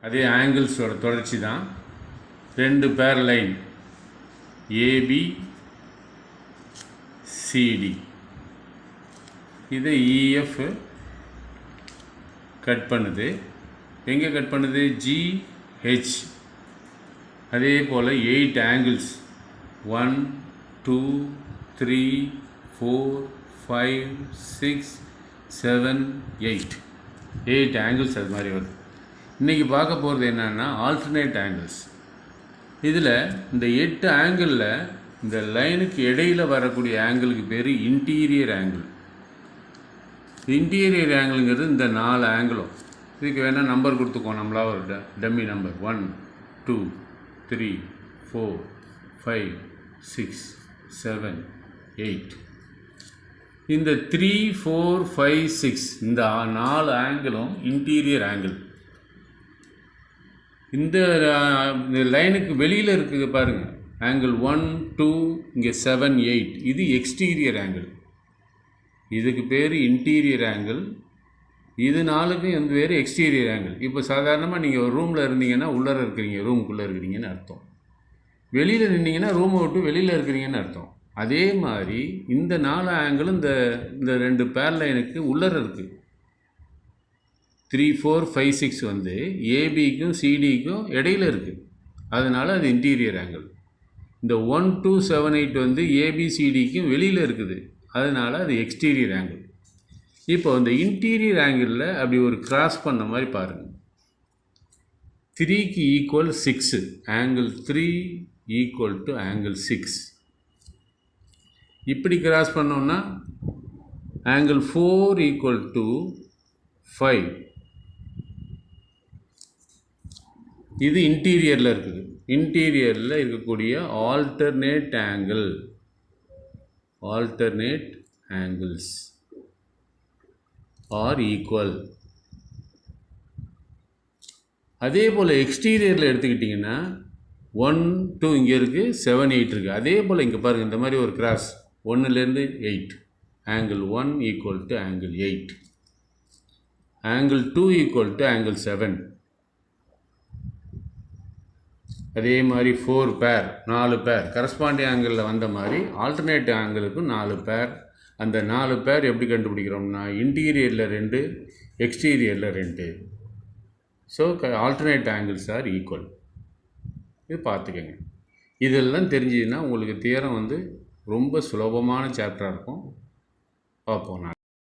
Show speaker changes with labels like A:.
A: அதே ஆங்கிள்ஸோட தொடர்ச்சி தான். ரெண்டு பேர் லைன் ஏபி சிடி, இதை இஎஃப் கட் பண்ணுது. எங்கே கட் பண்ணுது? ஜிஹெச். அதே போல் 8 ஆங்கிள்ஸ் 1 2 3 4 5 6 7 8 ஆங்கிள்ஸ் அது மாதிரி வருது. இன்றைக்கி பார்க்க போகிறது என்னென்னா ஆல்டர்னேட் ஆங்கிள்ஸ். இதில் இந்த 8 ஆங்கிளில் இந்த லைனுக்கு இடையில் வரக்கூடிய ஆங்கிளுக்கு பேர் இன்டீரியர் ஆங்கிள். இன்டீரியர் ஆங்கிளுங்கிறது இந்த 4 ஆங்கிளும். இதுக்கு வேணால் நம்பர் கொடுத்துக்கோம், நம்மளா ஒரு டம்மி நம்பர் 1 2 3 4 5 6 7 8. இந்த 3 4 5 6 இந்த 4 ஆங்கிளும் இன்டீரியர் ஆங்கிள். இந்த லைனுக்கு வெளியில் இருக்குது பாருங்கள், ஆங்கிள் 1 2 இங்கே 7 8, இது எக்ஸ்டீரியர் ஆங்கிள். இதுக்கு பேர் இன்டீரியர் ஆங்கிள். இது 4க்கும் எந்த பேர் எக்ஸ்டீரியர் ஆங்கிள். இப்போ சாதாரணமாக நீங்கள் ஒரு ரூமில் இருந்தீங்கன்னா உள்ளே இருக்கிறீங்க, ரூமுக்குள்ளே இருக்கிறீங்கன்னு அர்த்தம். வெளியில் நின்னீங்கன்னா ரூமை விட்டு வெளியில் இருக்கிறீங்கன்னு அர்த்தம். அதே மாதிரி இந்த 4 ஆங்கிளும் இந்த 2 பேர் லைனுக்கு உள்ளே இருக்குது. 3 4 5 6 வந்து ஏபிக்கும் சிடிக்கும் இடையில் இருக்குது, அதனால் அது இன்டீரியர் ஆங்கிள். இந்த 1 2 7 8 வந்து ஏபிசிடிக்கும் வெளியில் இருக்குது, அதனால் அது எக்ஸ்டீரியர் ஆங்கிள். இப்போ இந்த இன்டீரியர் ஆங்கிளில் அப்படி ஒரு கிராஸ் பண்ண மாதிரி பாருங்கள். 3க்கு equal 6, angle 3 equal to angle 6. இப்படி கிராஸ் பண்ணோம்னா ஆங்கிள் 4 ஈக்குவல் டு 5. இது இன்டீரியரில் இருக்குது. இன்டீரியரில் இருக்கக்கூடிய ஆல்டர்னேட் ஆங்கிள்ஸ் ஆர் ஈக்குவல். அதே போல் எக்ஸ்டீரியரில் எடுத்துக்கிட்டிங்கன்னா 1 2 இங்கே இருக்குது, 7 8 இருக்குது. அதே போல் இங்கே பாருங்கள், இந்த மாதிரி ஒரு கிராஸ் 1லேருந்து 8, angle 1 equal to angle 8, angle 2 equal to angle 7. அதே மாதிரி 4 பேர் 4 பேர் கரஸ்பாண்டிங் ஆங்கிளில் வந்த மாதிரி ஆல்டர்னேட் ஆங்கிளுக்கும் 4 பேர். அந்த 4 பேர் எப்படி கண்டுபிடிக்கிறோம்னா இன்டீரியரில் 2, எக்ஸ்டீரியரில் 2. So alternate angles R equal. இது பார்த்துக்கங்க. இதெல்லாம் தெரிஞ்சதுன்னா உங்களுக்கு தியரம் வந்து ரொம்ப சுலபமான சாப்டராக இருக்கும். பார்ப்போம்.